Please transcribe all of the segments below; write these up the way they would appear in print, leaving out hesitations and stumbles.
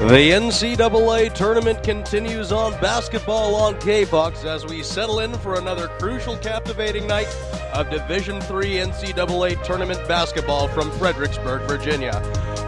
The NCAA tournament continues on Basketball on K-Fox as we settle in for another crucial, captivating night of Division III NCAA tournament basketball from Fredericksburg, Virginia.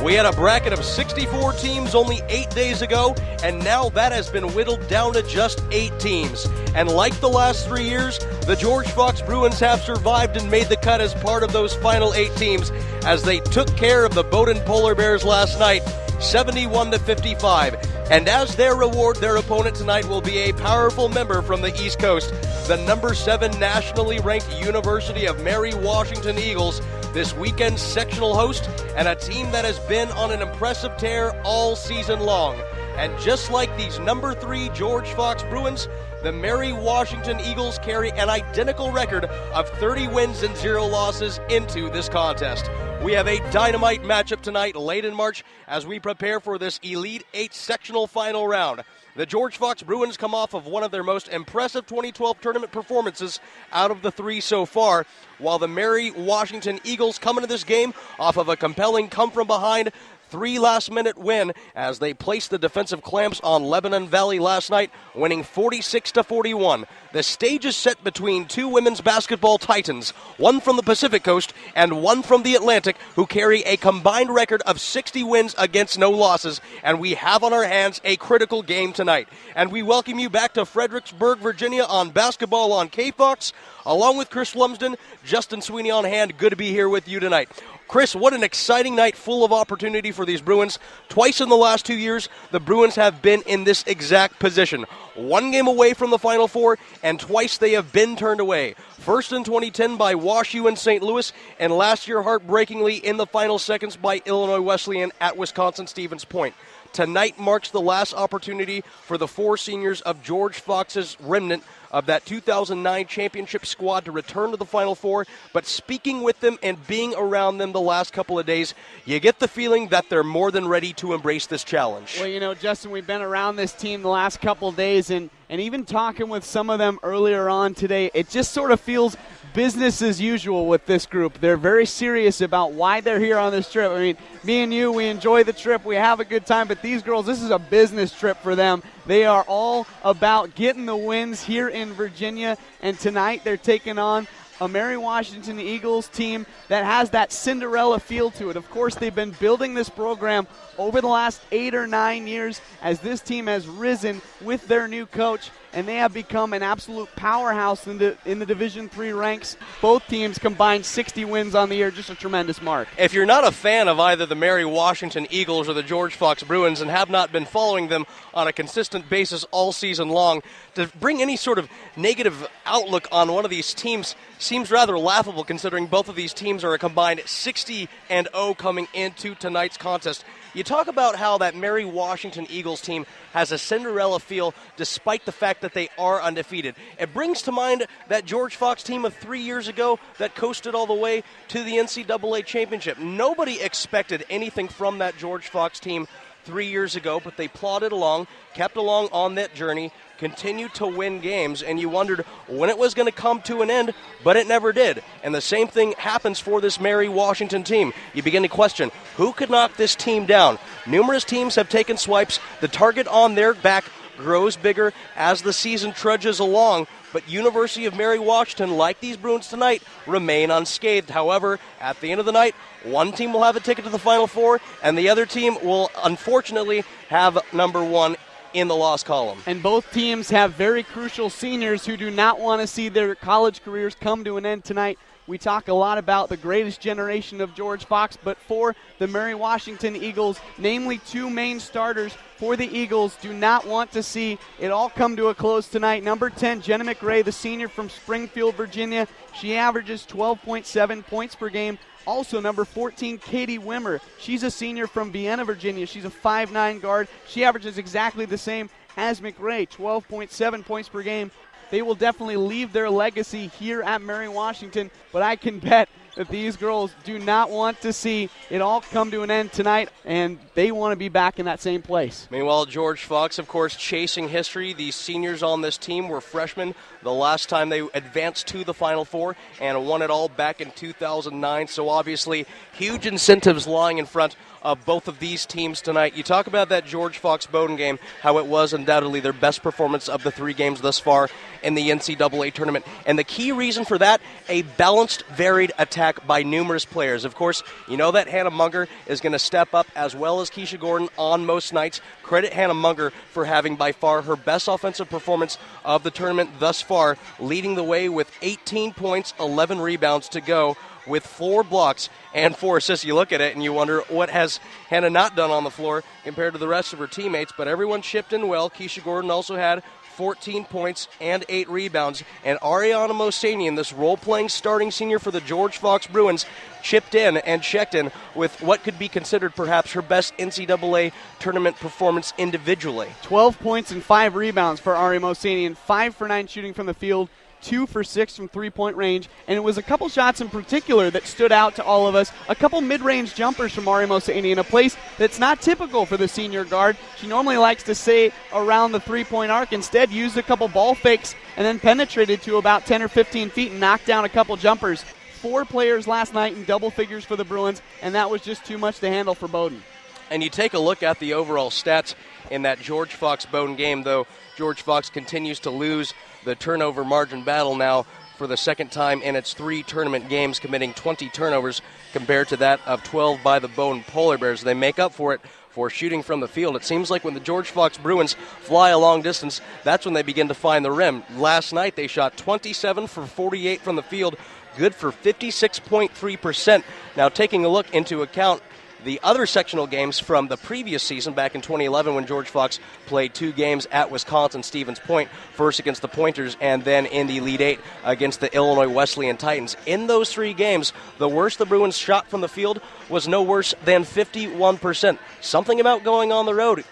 We had a bracket of 64 teams only 8 days ago, and now that has been whittled down to just 8 teams. And like the last 3 years, the George Fox Bruins have survived and made the cut as part of those final 8 teams as they took care of the Bowdoin Polar Bears last night, 71-55. And as their reward, their opponent tonight will be a powerful member from the East Coast, the number 7 nationally ranked University of Mary Washington Eagles, this weekend's sectional host, and a team that has been on an impressive tear all season long. And just like these number 3 George Fox Bruins, the Mary Washington Eagles carry an identical record of 30 wins and 0 losses into this contest. We have a dynamite matchup tonight late in March as we prepare for this Elite 8 sectional final round. The George Fox Bruins come off of one of their most impressive 2012 tournament performances out of the 3 so far, while the Mary Washington Eagles come into this game off of a compelling come-from-behind 3 last-minute win as they placed the defensive clamps on Lebanon Valley last night, winning 46-41. The stage is set between 2 women's basketball titans, one from the Pacific Coast and one from the Atlantic, who carry a combined record of 60 wins against no losses, and we have on our hands a critical game tonight. And we welcome you back to Fredericksburg, Virginia on Basketball on K-Fox, along with Chris Lumsden, Justin Sweeney on hand. Good to be here with you tonight. Chris, what an exciting night full of opportunity for these Bruins. Twice in the last 2 years, the Bruins have been in this exact position. 1 game away from the Final Four, and twice they have been turned away. First in 2010 by WashU and St. Louis, and last year heartbreakingly in the final seconds by Illinois Wesleyan at Wisconsin-Stevens Point. Tonight marks the last opportunity for the 4 seniors of George Fox's remnant of that 2009 championship squad to return to the Final Four, but speaking with them and being around them the last couple of days, you get the feeling that they're more than ready to embrace this challenge. Well, you know, Justin, we've been around this team the last couple of days, and even talking with some of them earlier on today, it just sort of feels business as usual with this group. They're very serious about why they're here on this trip. I mean, me and you, we enjoy the trip, we have a good time, but these girls, this is a business trip for them. They are all about getting the wins here in Virginia, and tonight they're taking on a Mary Washington Eagles team that has that Cinderella feel to it. Of course, they've been building this program over the last 8 or 9 years as this team has risen with their new coach, and they have become an absolute powerhouse in the Division III ranks. Both teams combined 60 wins on the year, just a tremendous mark. If you're not a fan of either the Mary Washington Eagles or the George Fox Bruins and have not been following them on a consistent basis all season long, to bring any sort of negative outlook on one of these teams seems rather laughable, considering both of these teams are a combined 60-0 coming into tonight's contest. You talk about how that Mary Washington Eagles team has a Cinderella feel despite the fact that they are undefeated. It brings to mind that George Fox team of 3 years ago that coasted all the way to the NCAA championship. Nobody expected anything from that George Fox team 3 years ago, but they plodded along, kept along on that journey, continued to win games, and you wondered when it was going to come to an end, but it never did. And the same thing happens for this Mary Washington team. You begin to question, who could knock this team down? Numerous teams have taken swipes. The target on their back grows bigger as the season trudges along, but University of Mary Washington, like these Bruins tonight, remain unscathed. However, at the end of the night, one team will have a ticket to the Final Four, and the other team will unfortunately have number 1 in the loss column. And both teams have very crucial seniors who do not want to see their college careers come to an end tonight. We talk a lot about the greatest generation of George Fox, but for the Mary Washington Eagles, namely 2 main starters for the Eagles, do not want to see it all come to a close tonight. Number 10, Jenna McRae, the senior from Springfield, Virginia. She averages 12.7 points per game. Also, number 14, Katie Wimmer. She's a senior from Vienna, Virginia. She's a 5'9 guard. She averages exactly the same as McRae, 12.7 points per game. They will definitely leave their legacy here at Mary Washington, but I can bet that these girls do not want to see it all come to an end tonight, and they want to be back in that same place. Meanwhile, George Fox, of course, chasing history. These seniors on this team were freshmen the last time they advanced to the Final Four and won it all back in 2009. So obviously, huge incentives lying in front of both of these teams tonight. You talk about that George Fox-Bowdoin game, how it was undoubtedly their best performance of the 3 games thus far in the NCAA tournament. And the key reason for that, a balanced, varied attack by numerous players. Of course, you know that Hannah Munger is going to step up as well as Keisha Gordon on most nights. Credit Hannah Munger for having by far her best offensive performance of the tournament thus far, leading the way with 18 points, 11 rebounds to go, with 4 blocks and 4 assists. You look at it and you wonder, what has Hannah not done on the floor compared to the rest of her teammates? But everyone chipped in well. Keisha Gordon also had 14 points and 8 rebounds. And Ariana Mosanian, this role-playing starting senior for the George Fox Bruins, chipped in and checked in with what could be considered perhaps her best NCAA tournament performance individually. 12 points and 5 rebounds for Ari Mosanian, 5 for 9 shooting from the field, 2 for 6 from three-point range, and it was a couple shots in particular that stood out to all of us. A couple mid-range jumpers from Ari Mosanian, a place that's not typical for the senior guard. She normally likes to stay around the three-point arc. Instead, used a couple ball fakes and then penetrated to about 10 or 15 feet and knocked down a couple jumpers. 4 players last night in double figures for the Bruins, and that was just too much to handle for Bowdoin. And you take a look at the overall stats in that George Fox-Bowdoin game, though George Fox continues to lose the turnover margin battle now for the second time in its 3 tournament games, committing 20 turnovers compared to that of 12 by the Bowdoin Polar Bears. They make up for it for shooting from the field. It seems like when the George Fox Bruins fly a long distance, that's when they begin to find the rim. Last night they shot 27 for 48 from the field, good for 56.3%. Now, taking a look into account the other sectional games from the previous season back in 2011 when George Fox played 2 games at Wisconsin Stevens Point, first against the Pointers and then in the Elite 8 against the Illinois Wesleyan Titans. In those 3 games, the worst the Bruins shot from the field was no worse than 51%. Something about going on the road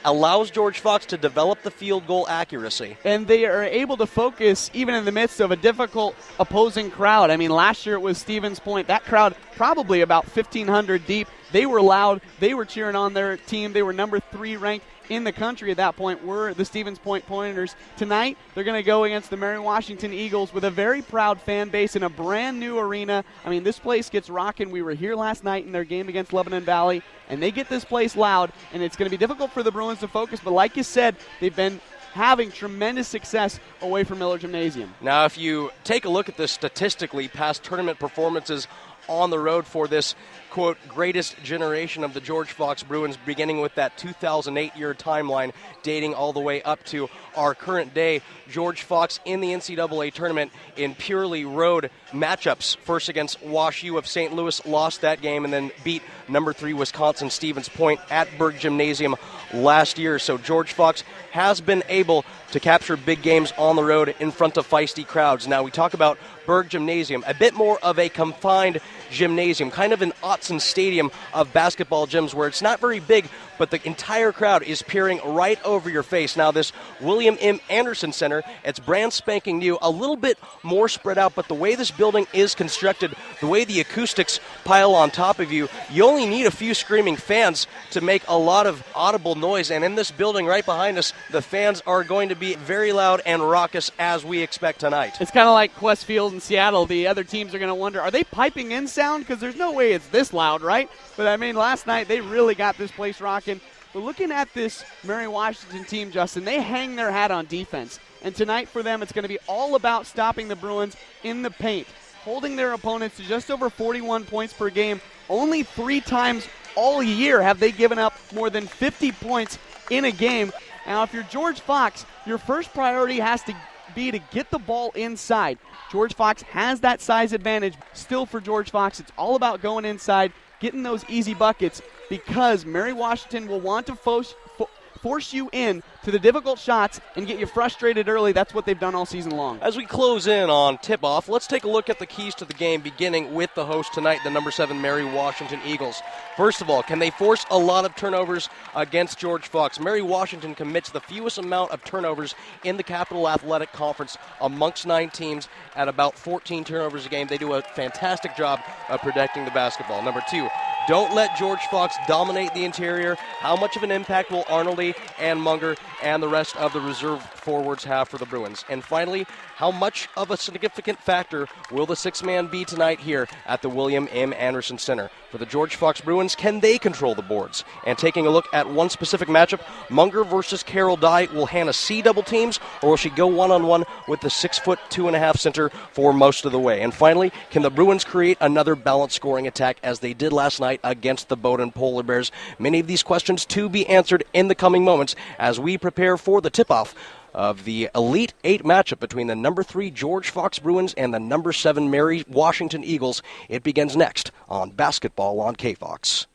allows George Fox to develop the field goal accuracy. And they are able to focus even in the midst of a difficult opposing crowd. I mean, last year it was Stevens Point. That crowd probably about 1,500 deep. They were loud. They were cheering on their team. They were number 3 ranked in the country at that point, were the Stevens Point Pointers. Tonight, they're going to go against the Mary Washington Eagles with a very proud fan base in a brand new arena. I mean, this place gets rocking. We were here last night in their game against Lebanon Valley, and they get this place loud, and it's going to be difficult for the Bruins to focus. But like you said, they've been having tremendous success away from Miller Gymnasium. Now, if you take a look at this statistically, past tournament performances on the road for this, quote, greatest generation of the George Fox Bruins, beginning with that 2008 year timeline dating all the way up to our current day. George Fox in the NCAA tournament in purely road matchups. First against Wash U of St. Louis, lost that game, and then beat number 3 Wisconsin Stevens Point at Berg Gymnasium last year. So George Fox has been able to capture big games on the road in front of feisty crowds. Now we talk about Berg Gymnasium, a bit more of a confined gymnasium, kind of an Autzen Stadium of basketball gyms where it's not very big, but the entire crowd is peering right over your face. Now this William M. Anderson Center, it's brand spanking new, a little bit more spread out, but the way this building is constructed, the way the acoustics pile on top of you, you only need a few screaming fans to make a lot of audible noise. And in this building right behind us, the fans are going to be very loud and raucous as we expect tonight. It's kind of like Quest Field in Seattle. The other teams are going to wonder, are they piping in sound? Because there's no way it's this loud, right? But I mean, last night they really got this place rocking. But looking at this Mary Washington team, Justin, they hang their hat on defense. And tonight for them, it's going to be all about stopping the Bruins in the paint, holding their opponents to just over 41 points per game. Only 3 times all year have they given up more than 50 points in a game. Now, if you're George Fox, your first priority has to be to get the ball inside. George Fox has that size advantage. Still for George Fox, it's all about going inside, getting those easy buckets, because Mary Washington will want to force you in to the difficult shots and get you frustrated early. That's what they've done all season long. As we close in on tip-off, let's take a look at the keys to the game, beginning with the host tonight, the number 7 Mary Washington Eagles. First of all, can they force a lot of turnovers against George Fox? Mary Washington commits the fewest amount of turnovers in the Capital Athletic Conference amongst 9 teams at about 14 turnovers a game. They do a fantastic job of protecting the basketball. Number 2, Don't let George Fox dominate the interior. How much of an impact will Arnoldy and Munger and the rest of the reserve forwards have for the Bruins? And finally, how much of a significant factor will the six-man be tonight here at the William M. Anderson Center? For the George Fox Bruins, can they control the boards? And taking a look at one specific matchup, Munger versus Carol Dye, will Hannah see double teams, or will she go one-on-one with the 6'2.5" center for most of the way? And finally, can the Bruins create another balanced scoring attack as they did last night against the Bowdoin Polar Bears? Many of these questions to be answered in the coming moments as we prepare for the tip-off of the Elite 8 matchup between the number 3 George Fox Bruins and the number 7 Mary Washington Eagles. It begins next on Basketball on KFox.